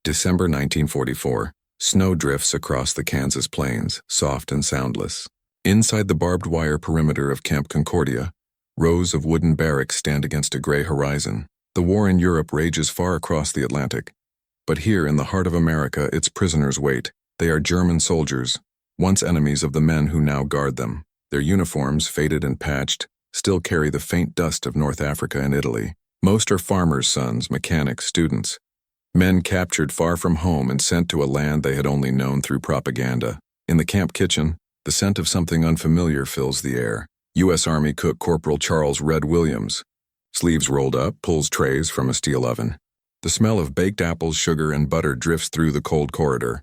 December 1944. Snow drifts across the Kansas plains, soft and soundless. Inside the barbed wire perimeter of Camp Concordia, rows of wooden barracks stand against a gray horizon. The war in Europe rages far across the Atlantic. But here in the heart of America, its prisoners wait. They are German soldiers, once enemies of the men who now guard them. Their uniforms, faded and patched, still carry the faint dust of North Africa and Italy. Most are farmers' sons, mechanics, students. Men captured far from home and sent to a land they had only known through propaganda. In the camp kitchen, the scent of something unfamiliar fills the air. U.S. Army cook Corporal Charles Red Williams, sleeves rolled up, pulls trays from a steel oven. The smell of baked apples, sugar, and butter drifts through the cold corridor.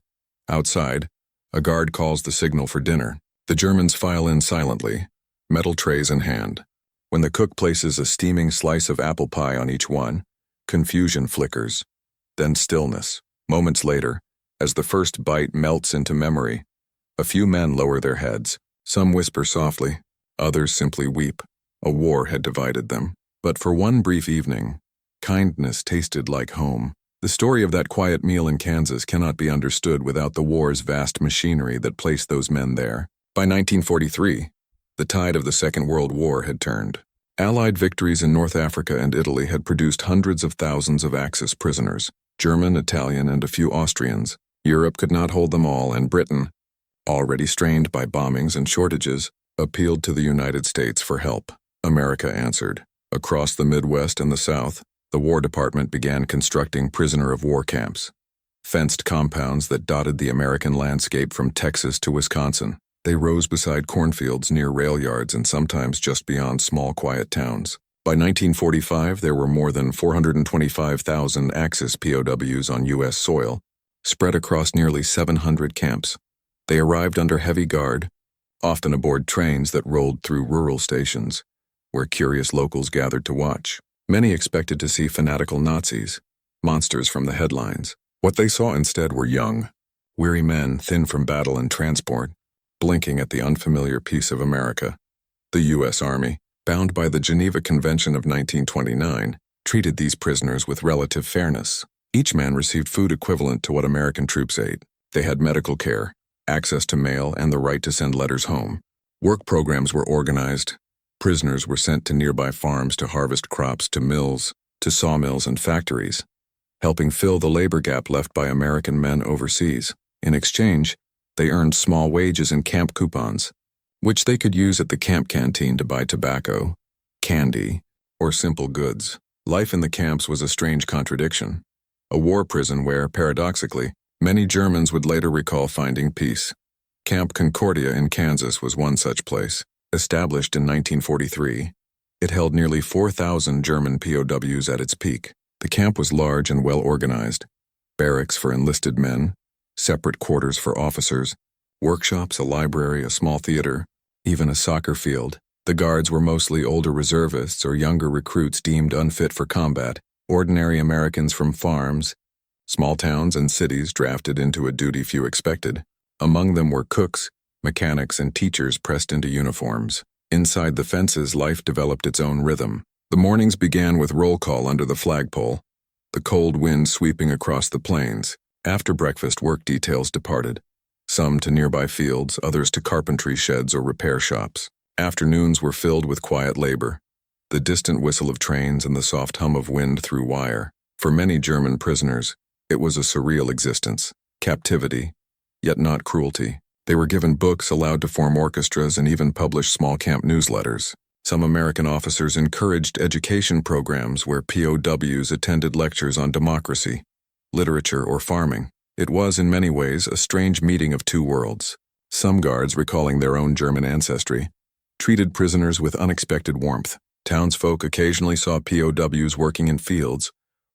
Outside, a guard calls the signal for dinner. The Germans file in silently, metal trays in hand. When the cook places a steaming slice of apple pie on each one, confusion flickers. Then stillness. Moments later, as the first bite melts into memory, a few men lower their heads. Some whisper softly, others simply weep. A war had divided them. But for one brief evening, kindness tasted like home. The story of that quiet meal in Kansas cannot be understood without the war's vast machinery that placed those men there. By 1943, the tide of the Second World War had turned. Allied victories in North Africa and Italy had produced hundreds of thousands of Axis prisoners, German, Italian, and a few Austrians. Europe could not hold them all, and Britain, already strained by bombings and shortages, appealed to the United States for help. America answered. Across the Midwest and the South, the War Department began constructing prisoner-of-war camps, fenced compounds that dotted the American landscape from Texas to Wisconsin. They rose beside cornfields near rail yards and sometimes just beyond small, quiet towns. By 1945, there were more than 425,000 Axis POWs on U.S. soil, spread across nearly 700 camps. They arrived under heavy guard, often aboard trains that rolled through rural stations, where curious locals gathered to watch. Many expected to see fanatical Nazis, monsters from the headlines. What they saw instead were young, weary men thin from battle and transport, blinking at the unfamiliar piece of America. The U.S. Army, bound by the Geneva Convention of 1929, treated these prisoners with relative fairness. Each man received food equivalent to what American troops ate. They had medical care, access to mail, and the right to send letters home. Work programs were organized. Prisoners were sent to nearby farms to harvest crops, to mills, to sawmills and factories, helping fill the labor gap left by American men overseas. In exchange, they earned small wages and camp coupons, which they could use at the camp canteen to buy tobacco, candy, or simple goods. Life in the camps was a strange contradiction. A war prison where, paradoxically, many Germans would later recall finding peace. Camp Concordia in Kansas was one such place. Established in 1943, it held nearly 4,000 German POWs at its peak. The camp was large and well organized. Barracks for enlisted men, separate quarters for officers, workshops, a library, a small theater, even a soccer field. The guards were mostly older reservists or younger recruits deemed unfit for combat, ordinary Americans from farms, small towns and cities drafted into a duty few expected. Among them were cooks, mechanics, and teachers pressed into uniforms. Inside the fences, life developed its own rhythm. The mornings began with roll call under the flagpole, the cold wind sweeping across the plains. After breakfast, work details departed, some to nearby fields, others to carpentry sheds or repair shops. Afternoons were filled with quiet labor, the distant whistle of trains and the soft hum of wind through wire. For many German prisoners, it was a surreal existence, captivity, yet not cruelty. They were given books, allowed to form orchestras, and even publish small camp newsletters. Some American officers encouraged education programs where POWs attended lectures on democracy, literature, or farming. It was, in many ways, a strange meeting of two worlds. Some guards, recalling their own German ancestry, treated prisoners with unexpected warmth. Townsfolk occasionally saw POWs working in fields,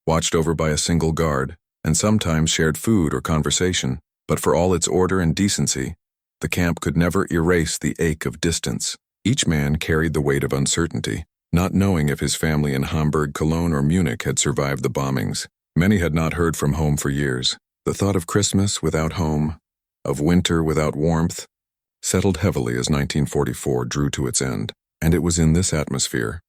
watched over by a single guard, and sometimes shared food or conversation. But for all its order and decency, the camp could never erase the ache of distance. Each man carried the weight of uncertainty, not knowing if his family in Hamburg, Cologne, or Munich had survived the bombings. Many had not heard from home for years. The thought of Christmas without home, of winter without warmth, settled heavily as 1944 drew to its end. And it was in this atmosphere,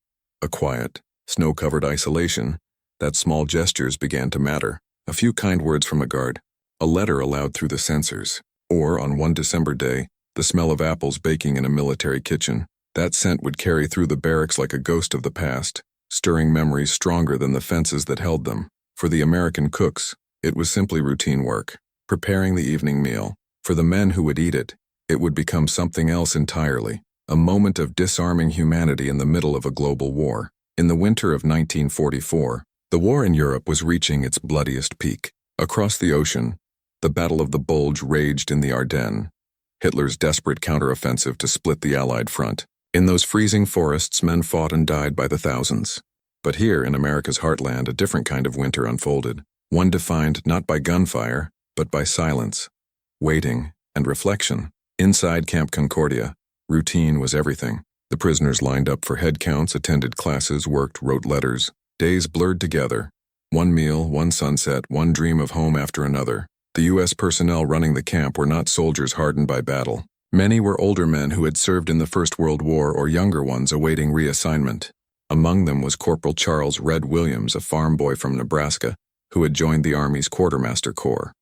a quiet, snow-covered isolation, that small gestures began to matter. A few kind words from a guard. A letter allowed through the censors. Or, on one December day, the smell of apples baking in a military kitchen. That scent would carry through the barracks like a ghost of the past, stirring memories stronger than the fences that held them. For the American cooks, it was simply routine work, preparing the evening meal. For the men who would eat it, it would become something else entirely, a moment of disarming humanity in the middle of a global war. In the winter of 1944, the war in Europe was reaching its bloodiest peak. Across the ocean, the Battle of the Bulge raged in the Ardennes, Hitler's desperate counteroffensive to split the Allied front. In those freezing forests, men fought and died by the thousands. But here, in America's heartland, a different kind of winter unfolded, one defined not by gunfire, but by silence, waiting, and reflection. Inside Camp Concordia, routine was everything. The prisoners lined up for head counts, attended classes, worked, wrote letters. Days blurred together. One meal, one sunset, one dream of home after another. The U.S. personnel running the camp were not soldiers hardened by battle. Many were older men who had served in the First World War or younger ones awaiting reassignment. Among them was Corporal Charles "Red" Williams, a farm boy from Nebraska, who had joined the Army's Quartermaster Corps.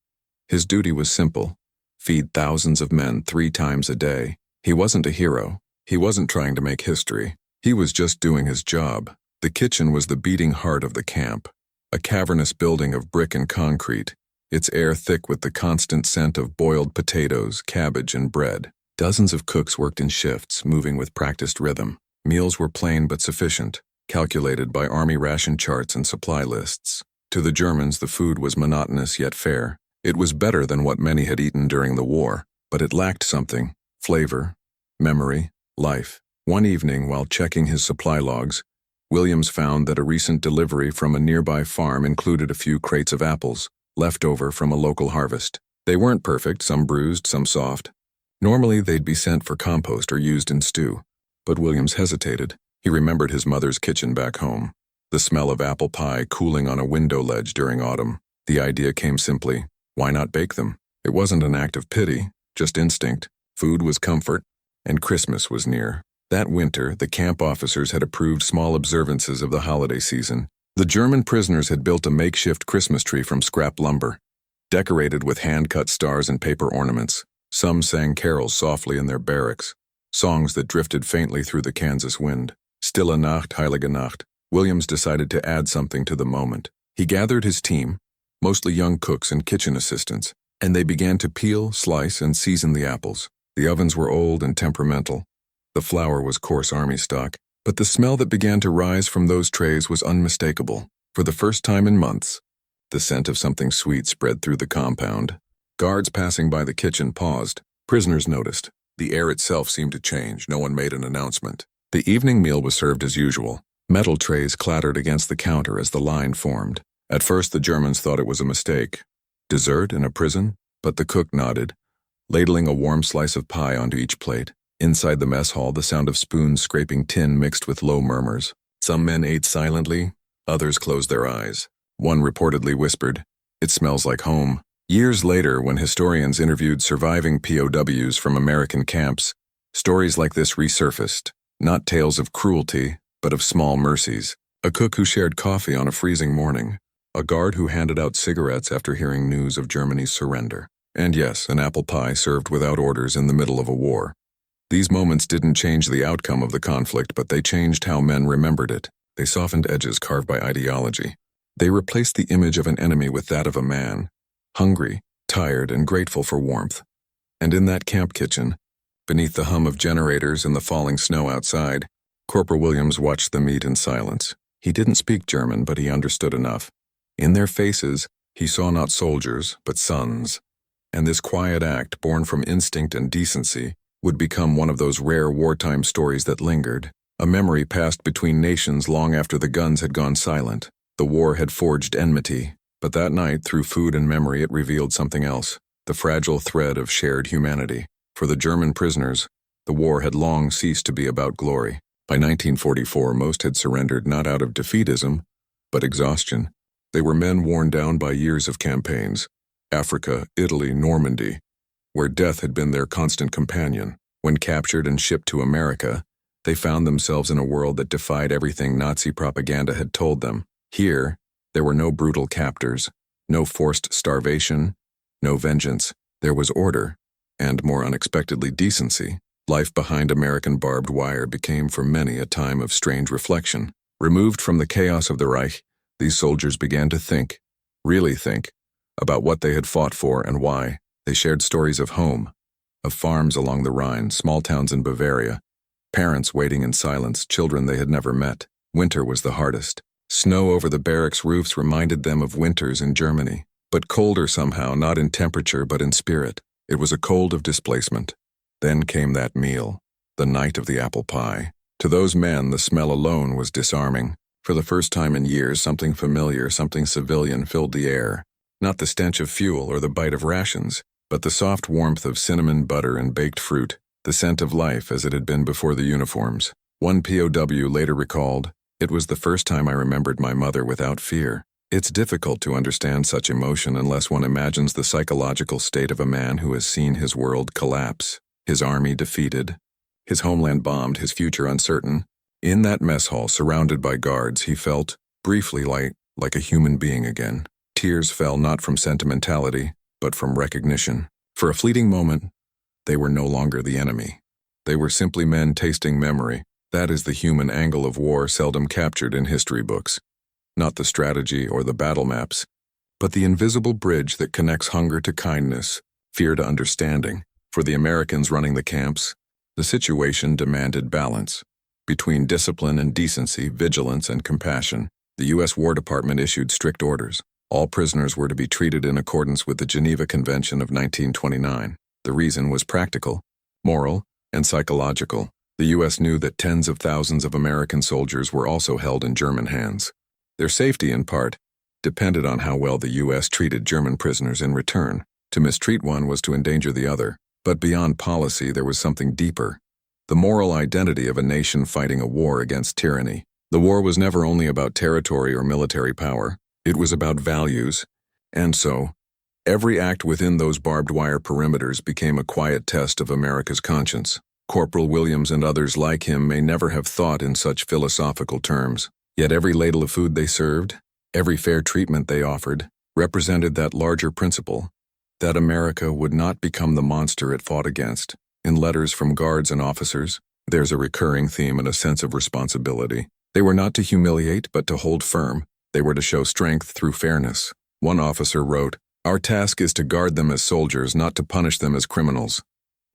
His duty was simple: feed thousands of men 3 times a day. He wasn't a hero. He wasn't trying to make history. He was just doing his job. The kitchen was the beating heart of the camp, a cavernous building of brick and concrete, its air thick with the constant scent of boiled potatoes, cabbage, and bread. Dozens of cooks worked in shifts, moving with practiced rhythm. Meals were plain but sufficient, calculated by Army ration charts and supply lists. To the Germans, the food was monotonous yet fair. It was better than what many had eaten during the war, but it lacked something: flavor, memory, life. One evening, while checking his supply logs, Williams found that a recent delivery from a nearby farm included a few crates of apples, left over from a local harvest. They weren't perfect, some bruised, some soft. Normally, they'd be sent for compost or used in stew. But Williams hesitated. He remembered his mother's kitchen back home, the smell of apple pie cooling on a window ledge during autumn. The idea came simply: why not bake them? It wasn't an act of pity, just instinct. Food was comfort, and Christmas was near. That winter, the camp officers had approved small observances of the holiday season. The German prisoners had built a makeshift Christmas tree from scrap lumber, decorated with hand-cut stars and paper ornaments. Some sang carols softly in their barracks, songs that drifted faintly through the Kansas wind. Stille Nacht, Heilige Nacht. Williams decided to add something to the moment. He gathered his team, mostly young cooks and kitchen assistants, and they began to peel, slice, and season the apples. The ovens were old and temperamental. The flour was coarse army stock, but the smell that began to rise from those trays was unmistakable. For the first time in months, the scent of something sweet spread through the compound. Guards passing by the kitchen paused. Prisoners noticed. The air itself seemed to change. No one made an announcement. The evening meal was served as usual. Metal trays clattered against the counter as the line formed. At first, the Germans thought it was a mistake. Dessert in a prison? But the cook nodded, ladling a warm slice of pie onto each plate. Inside the mess hall, the sound of spoons scraping tin mixed with low murmurs. Some men ate silently, others closed their eyes. One reportedly whispered, "It smells like home." Years later, when historians interviewed surviving POWs from American camps, stories like this resurfaced, not tales of cruelty, but of small mercies. A cook who shared coffee on a freezing morning, a guard who handed out cigarettes after hearing news of Germany's surrender, and yes, an apple pie served without orders in the middle of a war. These moments didn't change the outcome of the conflict, but they changed how men remembered it. They softened edges carved by ideology. They replaced the image of an enemy with that of a man, hungry, tired, and grateful for warmth. And in that camp kitchen, beneath the hum of generators and the falling snow outside, Corporal Williams watched the meat in silence. He didn't speak German, but he understood enough. In their faces, he saw not soldiers, but sons. And this quiet act, born from instinct and decency, would become one of those rare wartime stories that lingered, a memory passed between nations long after the guns had gone silent. The war had forged enmity, but that night, through food and memory, it revealed something else, the fragile thread of shared humanity. For the German prisoners, the war had long ceased to be about glory. By 1944, most had surrendered not out of defeatism, but exhaustion. They were men worn down by years of campaigns, Africa, Italy, Normandy, where death had been their constant companion. When captured and shipped to America, they found themselves in a world that defied everything Nazi propaganda had told them. Here, there were no brutal captors, No forced starvation, no vengeance. There was order, and more unexpectedly decency. Life behind American barbed wire became for many a time of strange reflection. Removed from the chaos of the Reich, these soldiers began to think, really think, about what they had fought for and why. They shared stories of home, of farms along the Rhine, small towns in Bavaria, parents waiting in silence, children they had never met. Winter was the hardest. Snow over the barracks roofs reminded them of winters in Germany, but colder somehow, not in temperature but in spirit. It was a cold of displacement. Then came that meal, the night of the apple pie. To those men, the smell alone was disarming. For the first time in years, something familiar, something civilian filled the air. Not the stench of fuel or the bite of rations, but the soft warmth of cinnamon butter and baked fruit, the scent of life as it had been before the uniforms. One POW later recalled, "It was the first time I remembered my mother without fear." It's difficult to understand such emotion unless one imagines the psychological state of a man who has seen his world collapse, his army defeated, his homeland bombed, his future uncertain. In that mess hall, surrounded by guards, he felt, briefly, like a human being again. Tears fell not from sentimentality, but from recognition. For a fleeting moment, they were no longer the enemy. They were simply men tasting memory. That is the human angle of war seldom captured in history books. Not the strategy or the battle maps, but the invisible bridge that connects hunger to kindness, fear to understanding. For the Americans running the camps, the situation demanded balance. Between discipline and decency, vigilance and compassion, the U.S. War Department issued strict orders. All prisoners were to be treated in accordance with the Geneva Convention of 1929. The reason was practical, moral, and psychological. The U.S. knew that tens of thousands of American soldiers were also held in German hands. Their safety, in part, depended on how well the U.S. treated German prisoners in return. To mistreat one was to endanger the other. But beyond policy, there was something deeper. The moral identity of a nation fighting a war against tyranny. The war was never only about territory or military power. It was about values. And so, every act within those barbed wire perimeters became a quiet test of America's conscience. Corporal Williams and others like him may never have thought in such philosophical terms. Yet every ladle of food they served, every fair treatment they offered, represented that larger principle, that America would not become the monster it fought against. In letters from guards and officers, there's a recurring theme and a sense of responsibility. They were not to humiliate, but to hold firm. They were to show strength through fairness. One officer wrote, "Our task is to guard them as soldiers, not to punish them as criminals."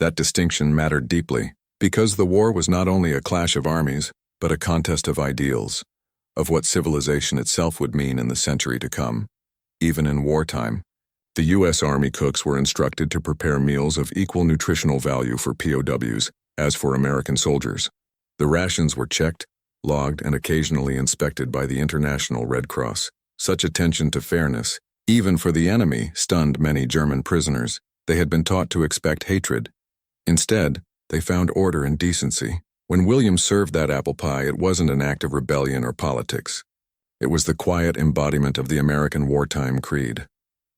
That distinction mattered deeply, because the war was not only a clash of armies, but a contest of ideals, of what civilization itself would mean in the century to come. Even in wartime, the U.S. Army cooks were instructed to prepare meals of equal nutritional value for POWs as for American soldiers. The rations were checked, logged, and occasionally inspected by the International Red Cross. Such attention to fairness, even for the enemy, stunned many German prisoners. They had been taught to expect hatred. Instead, they found order and decency. When Williams served that apple pie, it wasn't an act of rebellion or politics. It was the quiet embodiment of the American wartime creed.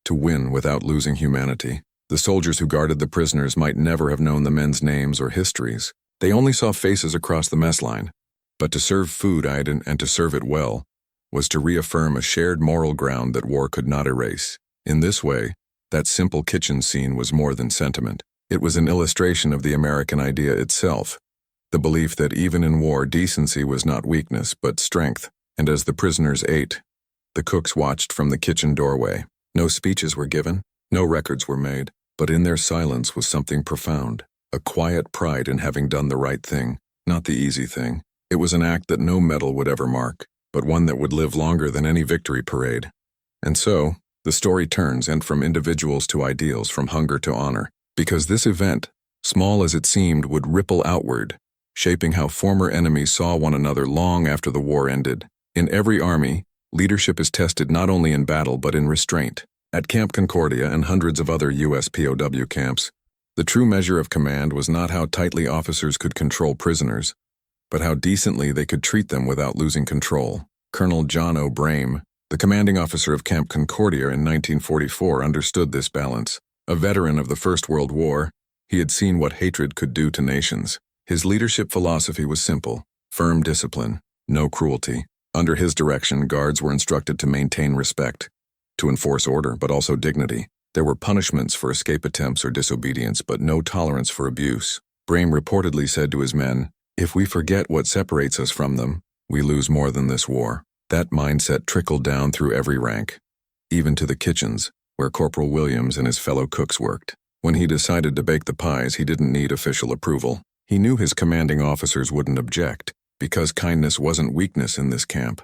To win without losing humanity. The soldiers who guarded the prisoners might never have known the men's names or histories. They only saw faces across the mess line. But to serve food and to serve it well was to reaffirm a shared moral ground that war could not erase. In this way, that simple kitchen scene was more than sentiment. It was an illustration of the American idea itself, the belief that even in war, decency was not weakness, but strength. And as the prisoners ate, the cooks watched from the kitchen doorway. No speeches were given, no records were made, but in their silence was something profound, a quiet pride in having done the right thing, not the easy thing. It was an act that no medal would ever mark, but one that would live longer than any victory parade. And so, the story turns, and from individuals to ideals, from hunger to honor, because this event, small as it seemed, would ripple outward, shaping how former enemies saw one another long after the war ended. In every army, leadership is tested not only in battle but in restraint. At Camp Concordia and hundreds of other U.S. POW camps, the true measure of command was not how tightly officers could control prisoners, but how decently they could treat them without losing control. Colonel John O'Brame, the commanding officer of Camp Concordia in 1944, understood this balance. A veteran of the First World War, he had seen what hatred could do to nations. His leadership philosophy was simple: firm discipline, no cruelty. Under his direction, guards were instructed to maintain respect. to enforce order, but also dignity. There were punishments for escape attempts or disobedience, but no tolerance for abuse. Brame reportedly said to his men, "If we forget what separates us from them, we lose more than this war." That mindset trickled down through every rank, even to the kitchens, where Corporal Williams and his fellow cooks worked. When he decided to bake the pies, he didn't need official approval. He knew his commanding officers wouldn't object, because kindness wasn't weakness in this camp.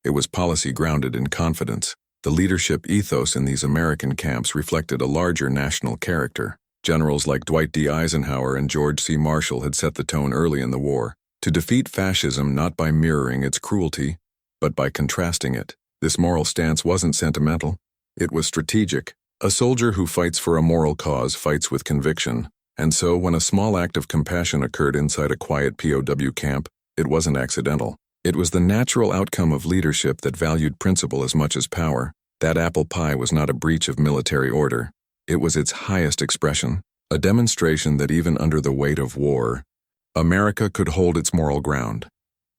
It was policy grounded in confidence. The leadership ethos in these American camps reflected a larger national character. Generals like Dwight D. Eisenhower and George C. Marshall had set the tone early in the war, to defeat fascism not by mirroring its cruelty, but by contrasting it. This moral stance wasn't sentimental. It was strategic. A soldier who fights for a moral cause fights with conviction. And so when a small act of compassion occurred inside a quiet POW camp, it wasn't accidental. It was the natural outcome of leadership that valued principle as much as power. That apple pie was not a breach of military order. It was its highest expression, a demonstration that even under the weight of war, America could hold its moral ground.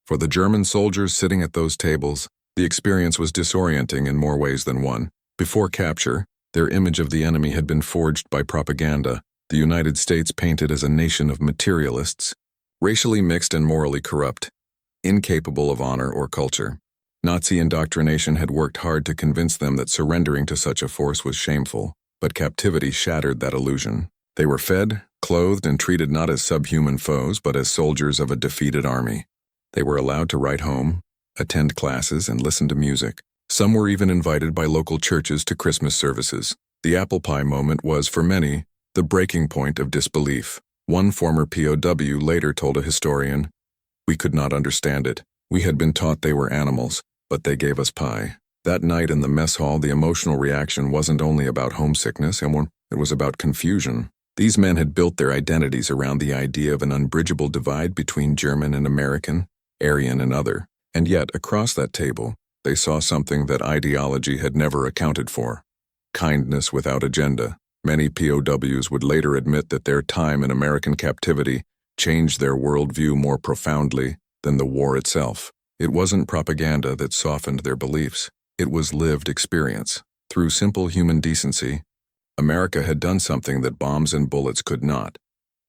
For the German soldiers sitting at those tables, the experience was disorienting in more ways than one. Before capture, their image of the enemy had been forged by propaganda, the United States painted as a nation of materialists, racially mixed and morally corrupt, incapable of honor or culture. Nazi indoctrination had worked hard to convince them that surrendering to such a force was shameful, but captivity shattered that illusion. They were fed, clothed, and treated not as subhuman foes, but as soldiers of a defeated army. They were allowed to write home, attend classes, and listen to music. Some were even invited by local churches to Christmas services. The apple pie moment was, for many, the breaking point of disbelief. One former POW later told a historian, "We could not understand it. We had been taught they were animals, but they gave us pie." That night in the mess hall, the emotional reaction wasn't only about homesickness, it was about confusion. These men had built their identities around the idea of an unbridgeable divide between German and American, Aryan and other, and yet across that table, they saw something that ideology had never accounted for: kindness without agenda. Many POWs would later admit that their time in American captivity changed their worldview more profoundly than the war itself. It wasn't propaganda that softened their beliefs. It was lived experience. Through simple human decency, America had done something that bombs and bullets could not.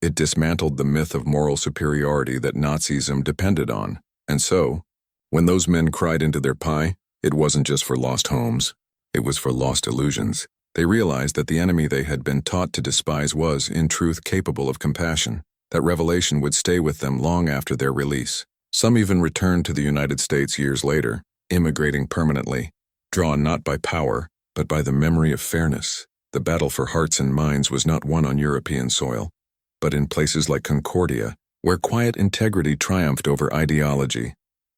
It dismantled the myth of moral superiority that Nazism depended on. And so, when those men cried into their pie, it wasn't just for lost homes. It was for lost illusions. They realized that the enemy they had been taught to despise was, in truth, capable of compassion. That revelation would stay with them long after their release. Some even returned to the United States years later, immigrating permanently, drawn not by power, but by the memory of fairness. The battle for hearts and minds was not won on European soil, but in places like Concordia, where quiet integrity triumphed over ideology.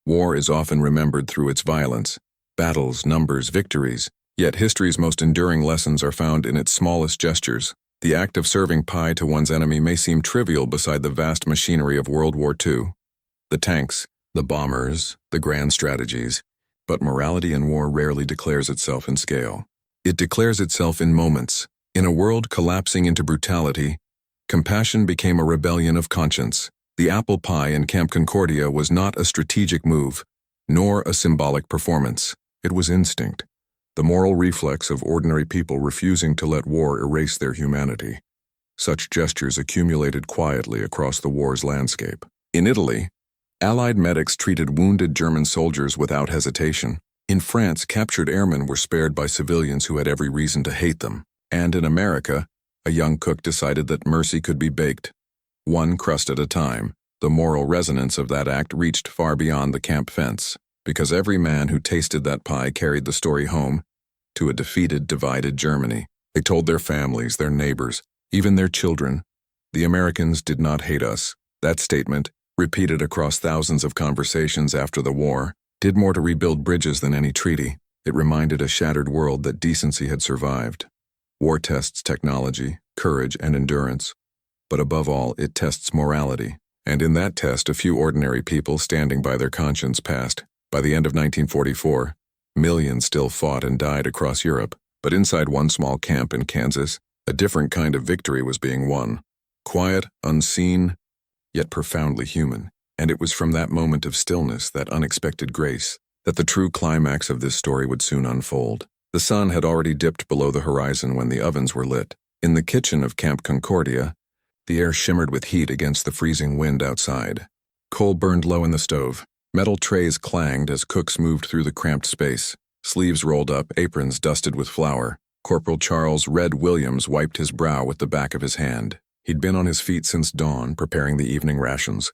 War is often remembered through its violence, battles, numbers, victories, yet history's most enduring lessons are found in its smallest gestures. The act of serving pie to one's enemy may seem trivial beside the vast machinery of World War II. The tanks, the bombers, the grand strategies. But morality in war rarely declares itself in scale. It declares itself in moments. In a world collapsing into brutality, compassion became a rebellion of conscience. The apple pie in Camp Concordia was not a strategic move, nor a symbolic performance. It was instinct, the moral reflex of ordinary people refusing to let war erase their humanity. Such gestures accumulated quietly across the war's landscape. In Italy, Allied medics treated wounded German soldiers without hesitation. In France, captured airmen were spared by civilians who had every reason to hate them. And in America, a young cook decided that mercy could be baked, one crust at a time. The moral resonance of that act reached far beyond the camp fence, because every man who tasted that pie carried the story home to a defeated, divided Germany. They told their families, their neighbors, even their children, "The Americans did not hate us." That statement, repeated across thousands of conversations after the war, did more to rebuild bridges than any treaty. It reminded a shattered world that decency had survived. War tests technology, courage, and endurance. But above all, it tests morality. And in that test, a few ordinary people standing by their conscience passed. By the end of 1944, millions still fought and died across Europe. But inside one small camp in Kansas, a different kind of victory was being won. Quiet, unseen, yet profoundly human. And it was from that moment of stillness, that unexpected grace, that the true climax of this story would soon unfold. The sun had already dipped below the horizon when the ovens were lit. In the kitchen of Camp Concordia, the air shimmered with heat against the freezing wind outside. Coal burned low in the stove. Metal trays clanged as cooks moved through the cramped space. Sleeves rolled up, aprons dusted with flour. Corporal Charles Red Williams wiped his brow with the back of his hand. He'd been on his feet since dawn, preparing the evening rations.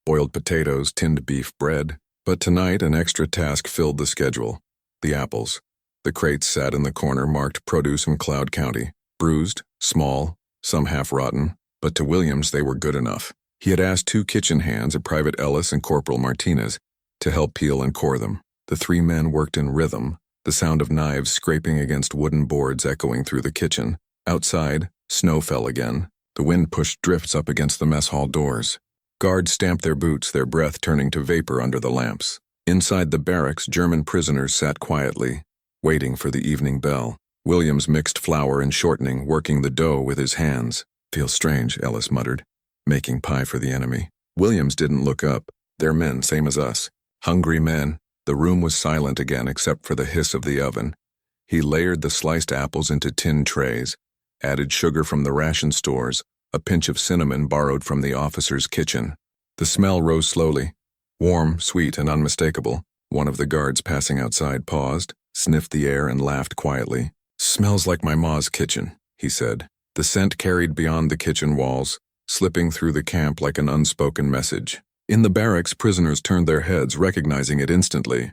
Boiled potatoes, tinned beef, bread. But tonight an extra task filled the schedule. The apples. The crates sat in the corner marked produce from Cloud County. Bruised, small, some half rotten, but to Williams they were good enough. He had asked 2 kitchen hands, a Private Ellis and Corporal Martinez, to help peel and core them. The 3 men worked in rhythm, the sound of knives scraping against wooden boards echoing through the kitchen. Outside, snow fell again. The wind pushed drifts up against the mess hall doors. Guards stamped their boots, their breath turning to vapor under the lamps. Inside the barracks, German prisoners sat quietly, waiting for the evening bell. Williams mixed flour and shortening, working the dough with his hands. "Feels strange," Ellis muttered. "Making pie for the enemy." Williams didn't look up. "They're men, same as us. Hungry men." The room was silent again except for the hiss of the oven. He layered the sliced apples into tin trays, added sugar from the ration stores, a pinch of cinnamon borrowed from the officer's kitchen. The smell rose slowly, warm, sweet, and unmistakable. One of the guards passing outside paused, sniffed the air, and laughed quietly. "Smells like my ma's kitchen," he said. The scent carried beyond the kitchen walls, slipping through the camp like an unspoken message. In the barracks, prisoners turned their heads, recognizing it instantly.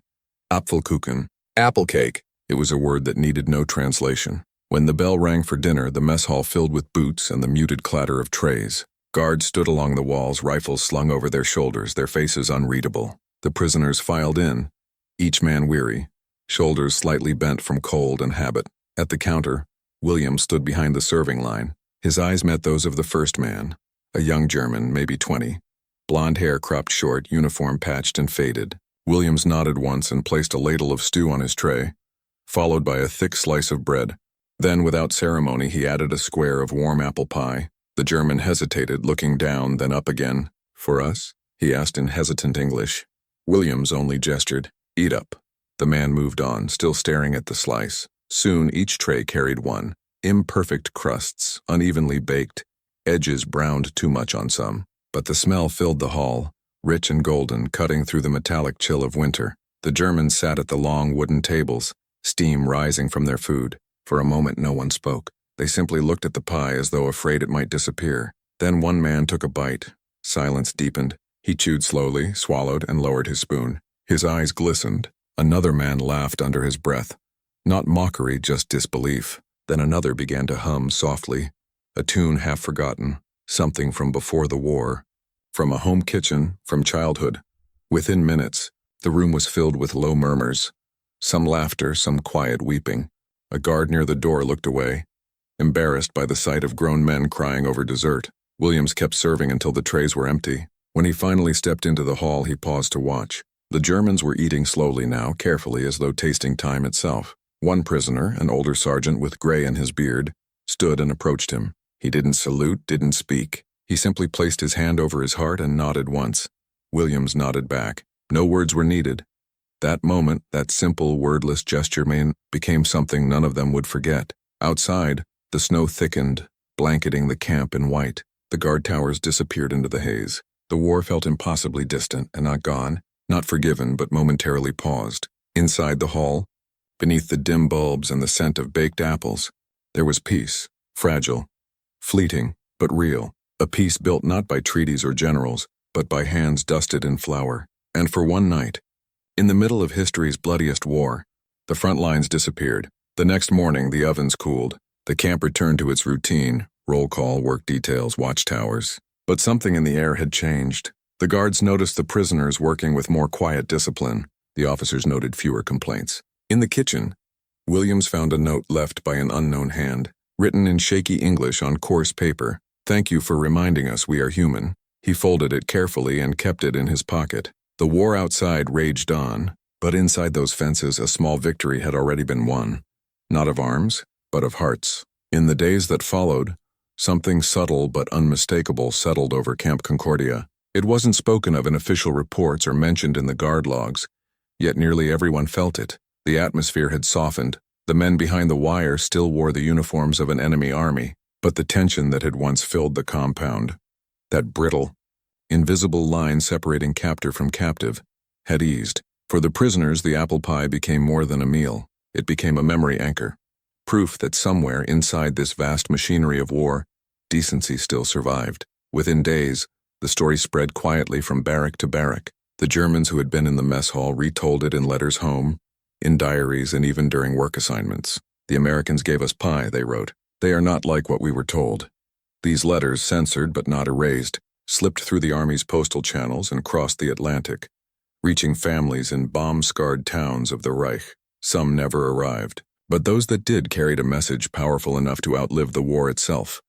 Apfelkuchen, apple cake. It was a word that needed no translation. When the bell rang for dinner, the mess hall filled with boots and the muted clatter of trays. Guards stood along the walls, rifles slung over their shoulders, their faces unreadable. The prisoners filed in, each man weary, shoulders slightly bent from cold and habit. At the counter, William stood behind the serving line. His eyes met those of the first man, a young German, maybe 20. Blonde hair cropped short, uniform patched and faded. Williams nodded once and placed a ladle of stew on his tray, followed by a thick slice of bread. Then, without ceremony, he added a square of warm apple pie. The German hesitated, looking down, then up again. "For us?" he asked in hesitant English. Williams only gestured. "Eat up." The man moved on, still staring at the slice. Soon each tray carried one. Imperfect crusts, unevenly baked, edges browned too much on some. But the smell filled the hall, rich and golden, cutting through the metallic chill of winter. The Germans sat at the long wooden tables, steam rising from their food. For a moment no one spoke. They simply looked at the pie as though afraid it might disappear. Then one man took a bite. Silence deepened. He chewed slowly, swallowed, and lowered his spoon. His eyes glistened. Another man laughed under his breath. Not mockery, just disbelief. Then another began to hum softly, a tune half forgotten, something from before the war, from a home kitchen, from childhood. Within minutes, the room was filled with low murmurs, some laughter, some quiet weeping. A guard near the door looked away, embarrassed by the sight of grown men crying over dessert. Williams kept serving until the trays were empty. When he finally stepped into the hall, he paused to watch. The Germans were eating slowly now, carefully, as though tasting time itself. One prisoner, an older sergeant with gray in his beard, stood and approached him. He didn't salute, didn't speak. He simply placed his hand over his heart and nodded once. Williams nodded back. No words were needed. That moment, that simple, wordless gesture became something none of them would forget. Outside, the snow thickened, blanketing the camp in white. The guard towers disappeared into the haze. The war felt impossibly distant and not gone, not forgiven, but momentarily paused. Inside the hall, beneath the dim bulbs and the scent of baked apples, there was peace, fragile, fleeting, but real. A peace built not by treaties or generals, but by hands dusted in flour. And for one night, in the middle of history's bloodiest war, the front lines disappeared. The next morning, the ovens cooled. The camp returned to its routine, roll call, work details, watchtowers. But something in the air had changed. The guards noticed the prisoners working with more quiet discipline. The officers noted fewer complaints. In the kitchen, Williams found a note left by an unknown hand, written in shaky English on coarse paper. "Thank you for reminding us we are human." He folded it carefully and kept it in his pocket. The war outside raged on, but inside those fences a small victory had already been won. Not of arms, but of hearts. In the days that followed, something subtle but unmistakable settled over Camp Concordia. It wasn't spoken of in official reports or mentioned in the guard logs, yet nearly everyone felt it. The atmosphere had softened, The men behind the wire still wore the uniforms of an enemy army, but the tension that had once filled the compound, that brittle, invisible line separating captor from captive, had eased. For the prisoners, the apple pie became more than a meal. It became a memory anchor, proof that somewhere inside this vast machinery of war, decency still survived. Within days, the story spread quietly from barrack to barrack. The Germans who had been in the mess hall retold it in letters home, in diaries, and even during work assignments. The Americans gave us pie, they wrote. They are not like what we were told. These letters, censored but not erased, slipped through the Army's postal channels and crossed the Atlantic, reaching families in bomb-scarred towns of the Reich. Some never arrived, but those that did carried a message powerful enough to outlive the war itself.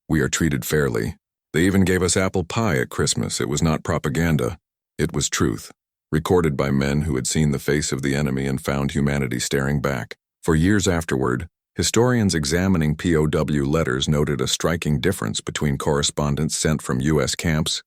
We are treated fairly. They even gave us apple pie at Christmas. It was not propaganda. It was truth, recorded by men who had seen the face of the enemy and found humanity staring back. For years afterward, historians examining POW letters noted a striking difference between correspondence sent from U.S. camps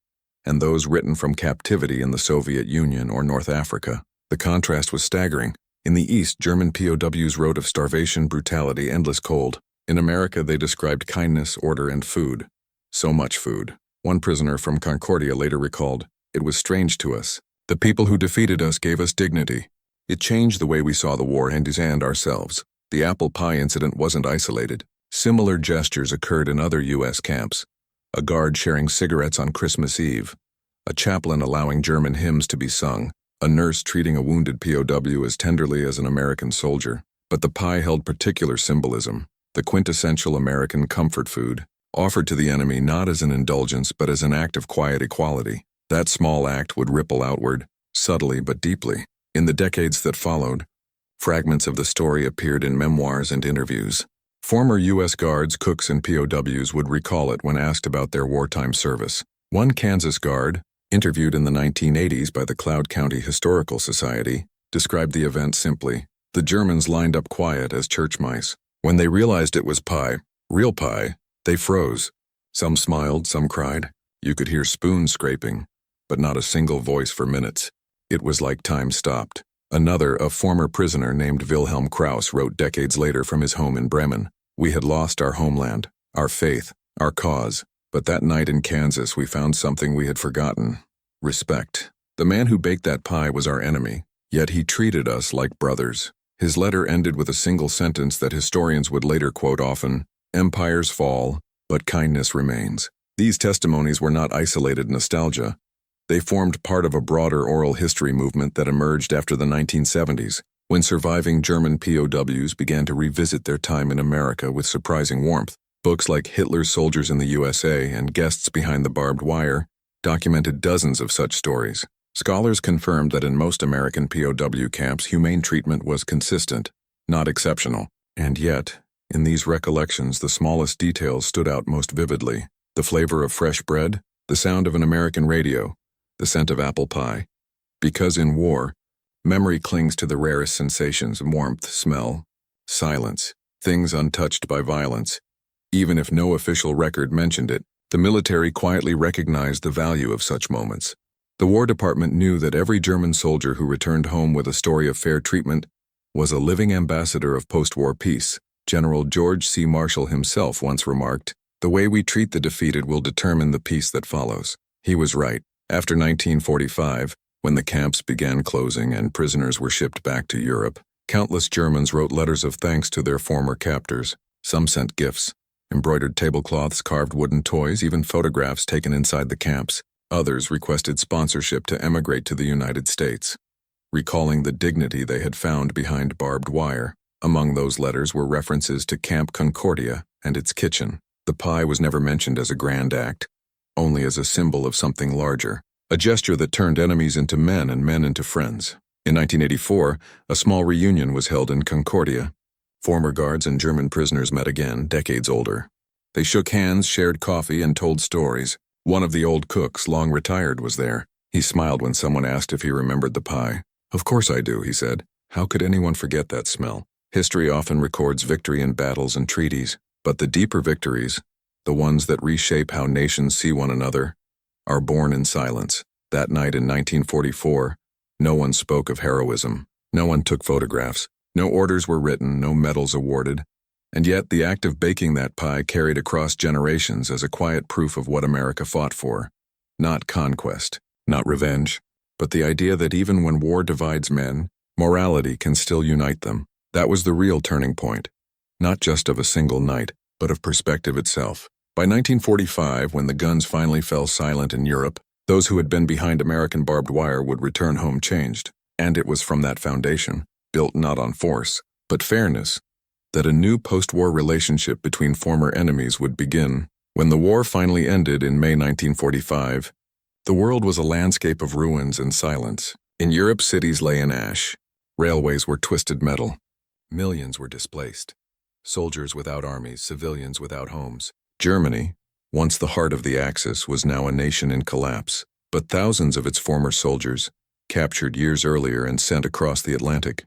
and those written from captivity in the Soviet Union or North Africa. The contrast was staggering. In the East, German POWs wrote of starvation, brutality, endless cold. In America, they described kindness, order, and food. So much food. One prisoner from Concordia later recalled, "It was strange to us. The people who defeated us gave us dignity. It changed the way we saw the war and ourselves." The apple pie incident wasn't isolated. Similar gestures occurred in other U.S. camps. A guard sharing cigarettes on Christmas Eve, a chaplain allowing German hymns to be sung, a nurse treating a wounded POW as tenderly as an American soldier. But the pie held particular symbolism, the quintessential American comfort food, offered to the enemy not as an indulgence but as an act of quiet equality. That small act would ripple outward, subtly but deeply. In the decades that followed, fragments of the story appeared in memoirs and interviews. Former U.S. guards, cooks, and POWs would recall it when asked about their wartime service. One Kansas guard, interviewed in the 1980s by the Cloud County Historical Society, described the event simply, "The Germans lined up quiet as church mice. When they realized it was pie, real pie, they froze. Some smiled, some cried. You could hear spoons scraping, but not a single voice for minutes. It was like time stopped." Another, a former prisoner named Wilhelm Krauss, wrote decades later from his home in Bremen, "We had lost our homeland, our faith, our cause, but that night in Kansas we found something we had forgotten: respect. The man who baked that pie was our enemy, yet he treated us like brothers." His letter ended with a single sentence that historians would later quote often, "Empires fall, but kindness remains." These testimonies were not isolated nostalgia. They formed part of a broader oral history movement that emerged after the 1970s, when surviving German POWs began to revisit their time in America with surprising warmth. Books like Hitler's Soldiers in the USA and Guests Behind the Barbed Wire documented dozens of such stories. Scholars confirmed that in most American POW camps, humane treatment was consistent, not exceptional. And yet, in these recollections, the smallest details stood out most vividly. The flavor of fresh bread, the sound of an American radio, the scent of apple pie. Because in war, memory clings to the rarest sensations: warmth, smell, silence, things untouched by violence. Even if no official record mentioned it, the military quietly recognized the value of such moments. The War Department knew that every German soldier who returned home with a story of fair treatment was a living ambassador of post-war peace. General George C. Marshall himself once remarked, "The way we treat the defeated will determine the peace that follows." He was right. After 1945, when the camps began closing and prisoners were shipped back to Europe, countless Germans wrote letters of thanks to their former captors. Some sent gifts, embroidered tablecloths, carved wooden toys, even photographs taken inside the camps. Others requested sponsorship to emigrate to the United States, recalling the dignity they had found behind barbed wire. Among those letters were references to Camp Concordia and its kitchen. The pie was never mentioned as a grand act, only as a symbol of something larger, a gesture that turned enemies into men and men into friends. In 1984, a small reunion was held in Concordia. Former guards and German prisoners met again, decades older. They shook hands, shared coffee, and told stories. One of the old cooks, long retired, was there. He smiled when someone asked if he remembered the pie. "Of course I do," he said. "How could anyone forget that smell?" History often records victory in battles and treaties, but the deeper victories, the ones that reshape how nations see one another, are born in silence. That night in 1944, no one spoke of heroism. No one took photographs. No orders were written, no medals awarded, and yet the act of baking that pie carried across generations as a quiet proof of what America fought for. Not conquest, not revenge, but the idea that even when war divides men, morality can still unite them. That was the real turning point, not just of a single night, but of perspective itself. By 1945, when the guns finally fell silent in Europe, those who had been behind American barbed wire would return home changed, and it was from that foundation, built not on force, but fairness, that a new post-war relationship between former enemies would begin. When the war finally ended in May 1945, the world was a landscape of ruins and silence. In Europe, cities lay in ash. Railways were twisted metal. Millions were displaced. Soldiers without armies, civilians without homes. Germany, once the heart of the Axis, was now a nation in collapse. But thousands of its former soldiers, captured years earlier and sent across the Atlantic,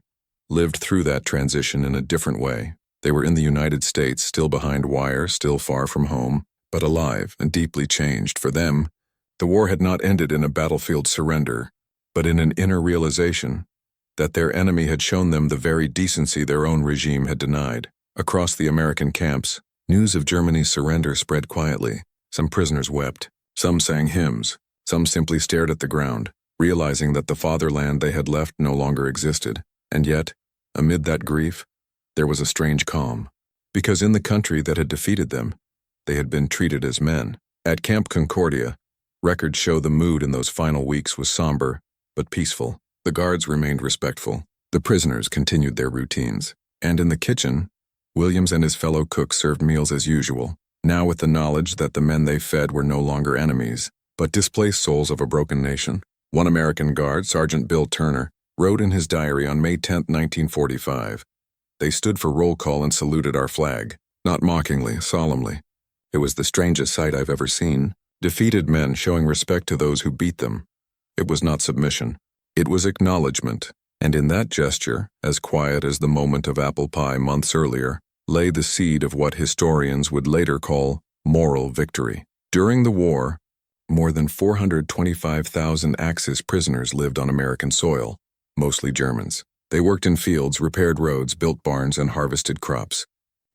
lived through that transition in a different way. They were in the United States, still behind wire, still far from home, but alive and deeply changed. For them, the war had not ended in a battlefield surrender, but in an inner realization that their enemy had shown them the very decency their own regime had denied. Across the American camps, news of Germany's surrender spread quietly. Some prisoners wept, some sang hymns, some simply stared at the ground, realizing that the fatherland they had left no longer existed. And yet, amid that grief, there was a strange calm, because in the country that had defeated them, they had been treated as men. At Camp Concordia, records show the mood in those final weeks was somber, but peaceful. The guards remained respectful. The prisoners continued their routines. And in the kitchen, Williams and his fellow cooks served meals as usual, now with the knowledge that the men they fed were no longer enemies, but displaced souls of a broken nation. One American guard, Sergeant Bill Turner, wrote in his diary on May 10, 1945, "They stood for roll call and saluted our flag, not mockingly, solemnly. It was the strangest sight I've ever seen. Defeated men showing respect to those who beat them. It was not submission. It was acknowledgement, and in that gesture, as quiet as the moment of apple pie months earlier, lay the seed of what historians would later call moral victory." During the war, more than 425,000 Axis prisoners lived on American soil, mostly Germans. They worked in fields, repaired roads, built barns, and harvested crops.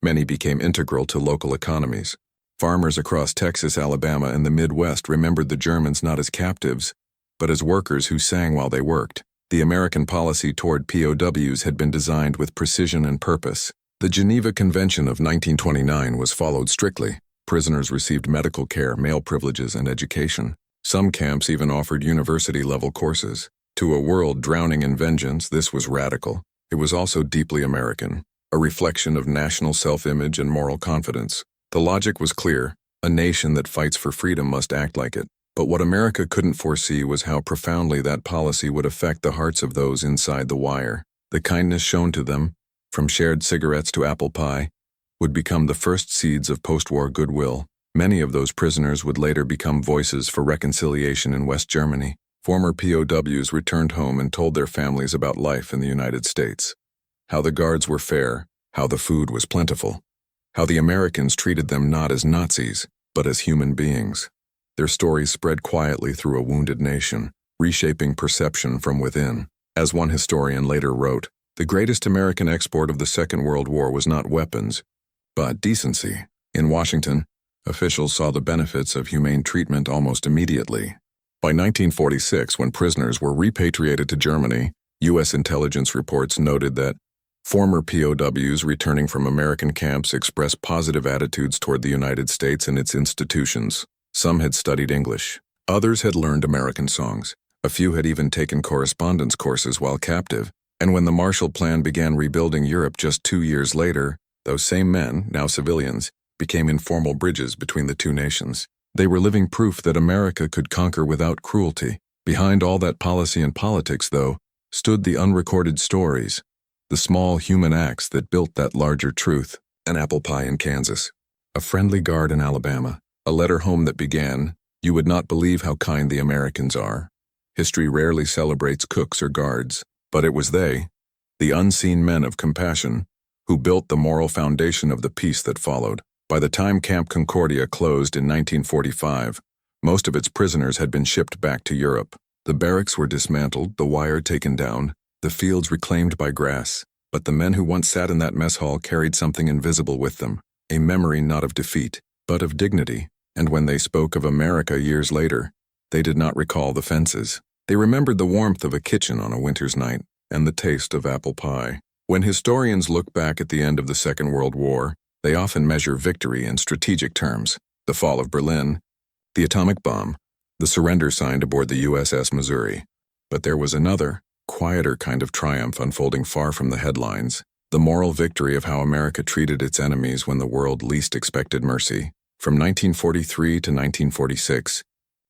Many became integral to local economies. Farmers across Texas, Alabama, and the Midwest remembered the Germans not as captives, but as workers who sang while they worked. The American policy toward POWs had been designed with precision and purpose. The Geneva Convention of 1929 was followed strictly. Prisoners received medical care, male privileges, and education. Some camps even offered university-level courses. To a world drowning in vengeance, this was radical. It was also deeply American, a reflection of national self-image and moral confidence. The logic was clear: a nation that fights for freedom must act like it. But what America couldn't foresee was how profoundly that policy would affect the hearts of those inside the wire. The kindness shown to them, from shared cigarettes to apple pie, would become the first seeds of post-war goodwill. Many of those prisoners would later become voices for reconciliation in West Germany. Former POWs returned home and told their families about life in the United States. How the guards were fair, how the food was plentiful, how the Americans treated them not as Nazis, but as human beings. Their stories spread quietly through a wounded nation, reshaping perception from within. As one historian later wrote, the greatest American export of the Second World War was not weapons, but decency. In Washington, officials saw the benefits of humane treatment almost immediately. By 1946, when prisoners were repatriated to Germany, U.S. intelligence reports noted that former POWs returning from American camps expressed positive attitudes toward the United States and its institutions. Some had studied English. Others had learned American songs. A few had even taken correspondence courses while captive. And when the Marshall Plan began rebuilding Europe just 2 years later, those same men, now civilians, became informal bridges between the two nations. They were living proof that America could conquer without cruelty. Behind all that policy and politics, though, stood the unrecorded stories, the small human acts that built that larger truth. An apple pie in Kansas, a friendly guard in Alabama, a letter home that began, "You would not believe how kind the Americans are." History rarely celebrates cooks or guards, but it was they, the unseen men of compassion, who built the moral foundation of the peace that followed. By the time Camp Concordia closed in 1945, most of its prisoners had been shipped back to Europe. The barracks were dismantled, the wire taken down, the fields reclaimed by grass. But the men who once sat in that mess hall carried something invisible with them, a memory not of defeat, but of dignity, and when they spoke of America years later, they did not recall the fences. They remembered the warmth of a kitchen on a winter's night, and the taste of apple pie. When historians look back at the end of the Second World War, they often measure victory in strategic terms: the fall of Berlin, the atomic bomb, the surrender signed aboard the USS Missouri. But there was another, quieter kind of triumph unfolding far from the headlines: the moral victory of how America treated its enemies when the world least expected mercy. From 1943 to 1946,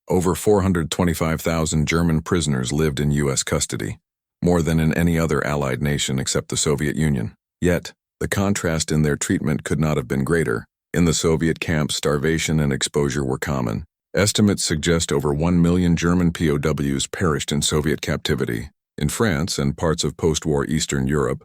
over 425,000 German prisoners lived in U.S. custody, more than in any other Allied nation except the Soviet Union. Yet, the contrast in their treatment could not have been greater. In the Soviet camps, starvation and exposure were common. Estimates suggest over 1 million German POWs perished in Soviet captivity. In France and parts of post-war Eastern Europe,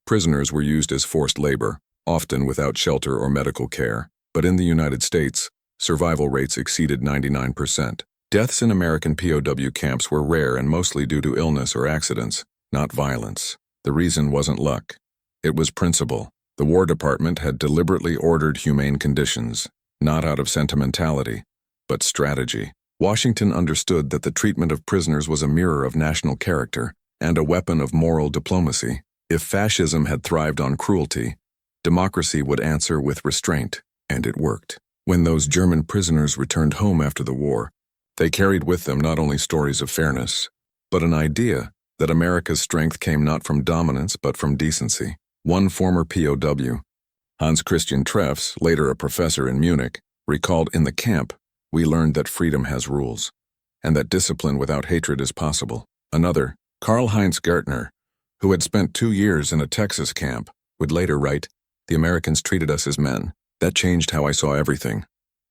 prisoners were used as forced labor, often without shelter or medical care. But in the United States, survival rates exceeded 99%. Deaths in American POW camps were rare and mostly due to illness or accidents, not violence. The reason wasn't luck. It was principle. The War Department had deliberately ordered humane conditions, not out of sentimentality, but strategy. Washington understood that the treatment of prisoners was a mirror of national character and a weapon of moral diplomacy. If fascism had thrived on cruelty, democracy would answer with restraint, and it worked. When those German prisoners returned home after the war, they carried with them not only stories of fairness, but an idea that America's strength came not from dominance but from decency. One former POW, Hans Christian Treffs, later a professor in Munich, recalled, "In the camp, we learned that freedom has rules, and that discipline without hatred is possible." Another, Karl-Heinz Gartner, who had spent 2 years in a Texas camp, would later write, "The Americans treated us as men. That changed how I saw everything.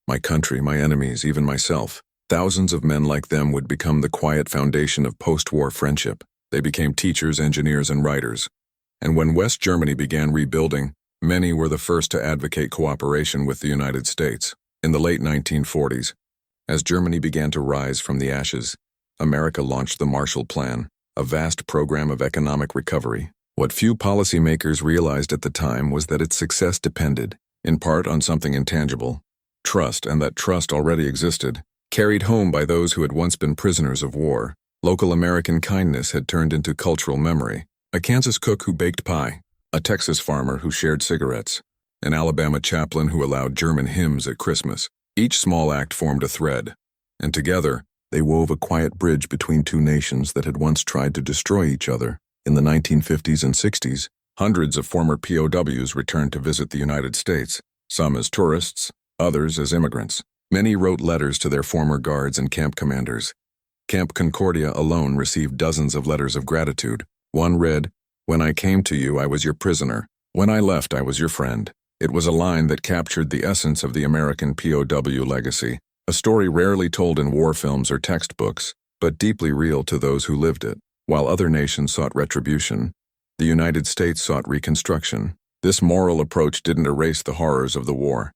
My country, my enemies, even myself. Thousands of men like them would become the quiet foundation of post-war friendship. They became teachers, engineers, and writers. And when West Germany began rebuilding, many were the first to advocate cooperation with the United States." In the late 1940s, as Germany began to rise from the ashes, America launched the Marshall Plan, a vast program of economic recovery. What few policymakers realized at the time was that its success depended, in part, on something intangible: trust, and that trust already existed, carried home by those who had once been prisoners of war. Local American kindness had turned into cultural memory. A Kansas cook who baked pie, a Texas farmer who shared cigarettes, an Alabama chaplain who allowed German hymns at Christmas. Each small act formed a thread, and together they wove a quiet bridge between two nations that had once tried to destroy each other. In the 1950s and 60s, hundreds of former POWs returned to visit the United States, some as tourists, others as immigrants. Many wrote letters to their former guards and camp commanders. Camp Concordia alone received dozens of letters of gratitude. One read, "When I came to you, I was your prisoner. When I left, I was your friend." It was a line that captured the essence of the American POW legacy, a story rarely told in war films or textbooks, but deeply real to those who lived it. While other nations sought retribution, the United States sought reconstruction. This moral approach didn't erase the horrors of the war,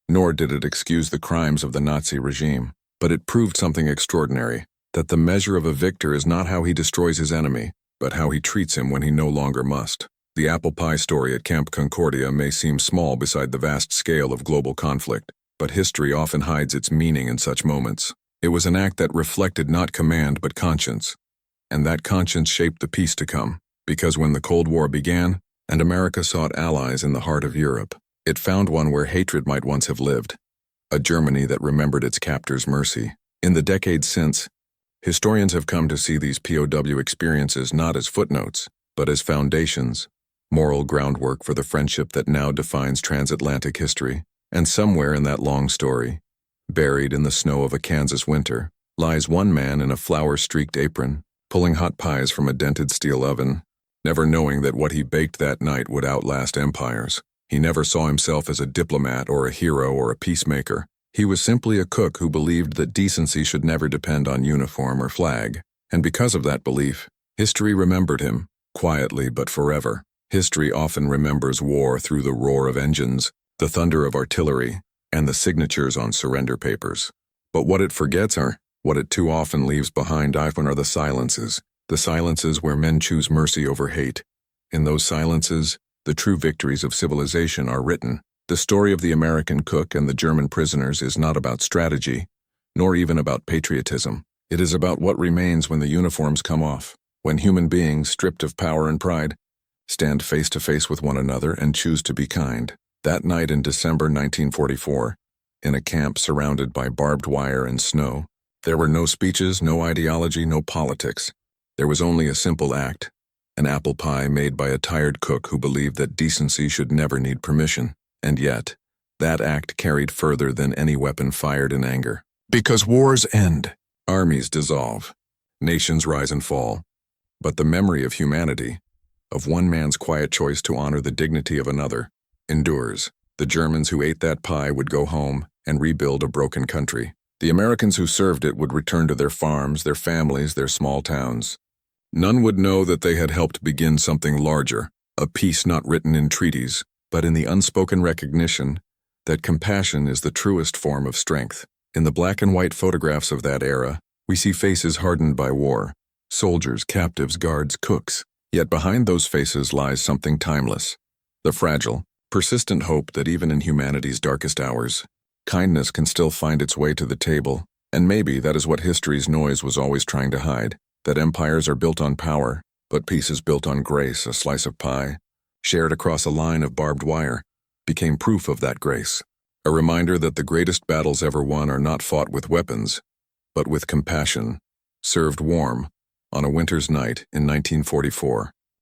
nor did it excuse the crimes of the Nazi regime, but it proved something extraordinary: that the measure of a victor is not how he destroys his enemy, but how he treats him when he no longer must. The apple pie story at Camp Concordia may seem small beside the vast scale of global conflict, but history often hides its meaning in such moments. It was an act that reflected not command but conscience, and that conscience shaped the peace to come, because when the Cold War began, and America sought allies in the heart of Europe, it found one where hatred might once have lived, a Germany that remembered its captors' mercy. In the decades since, historians have come to see these POW experiences not as footnotes, but as foundations, moral groundwork for the friendship that now defines transatlantic history. And somewhere in that long story, buried in the snow of a Kansas winter, lies one man in a flour-streaked apron, pulling hot pies from a dented steel oven, never knowing that what he baked that night would outlast empires. He never saw himself as a diplomat or a hero or a peacemaker. He was simply a cook who believed that decency should never depend on uniform or flag. And because of that belief, history remembered him, quietly but forever. History often remembers war through the roar of engines, the thunder of artillery, and the signatures on surrender papers. But what it forgets are, what it too often leaves behind often are the silences where men choose mercy over hate, In those silences, the true victories of civilization are written. The story of the American cook and the German prisoners is not about strategy, nor even about patriotism. It is about what remains when the uniforms come off, when human beings, stripped of power and pride, stand face to face with one another and choose to be kind. That night in December 1944, in a camp surrounded by barbed wire and snow, there were no speeches, no ideology, no politics. There was only a simple act, an apple pie made by a tired cook who believed that decency should never need permission. And yet, that act carried further than any weapon fired in anger. Because wars end, armies dissolve, nations rise and fall, but the memory of humanity, of one man's quiet choice to honor the dignity of another, endures. The Germans who ate that pie would go home and rebuild a broken country. The Americans who served it would return to their farms, their families, their small towns. None would know that they had helped begin something larger, a peace not written in treaties, but in the unspoken recognition that compassion is the truest form of strength. In the black and white photographs of that era, we see faces hardened by war, soldiers, captives, guards, cooks. Yet behind those faces lies something timeless, the fragile, persistent hope that even in humanity's darkest hours, kindness can still find its way to the table. And maybe that is what history's noise was always trying to hide, that empires are built on power, but peace is built on grace. A slice of pie, shared across a line of barbed wire, became proof of that grace. A reminder that the greatest battles ever won are not fought with weapons, but with compassion, served warm on a winter's night in 1944.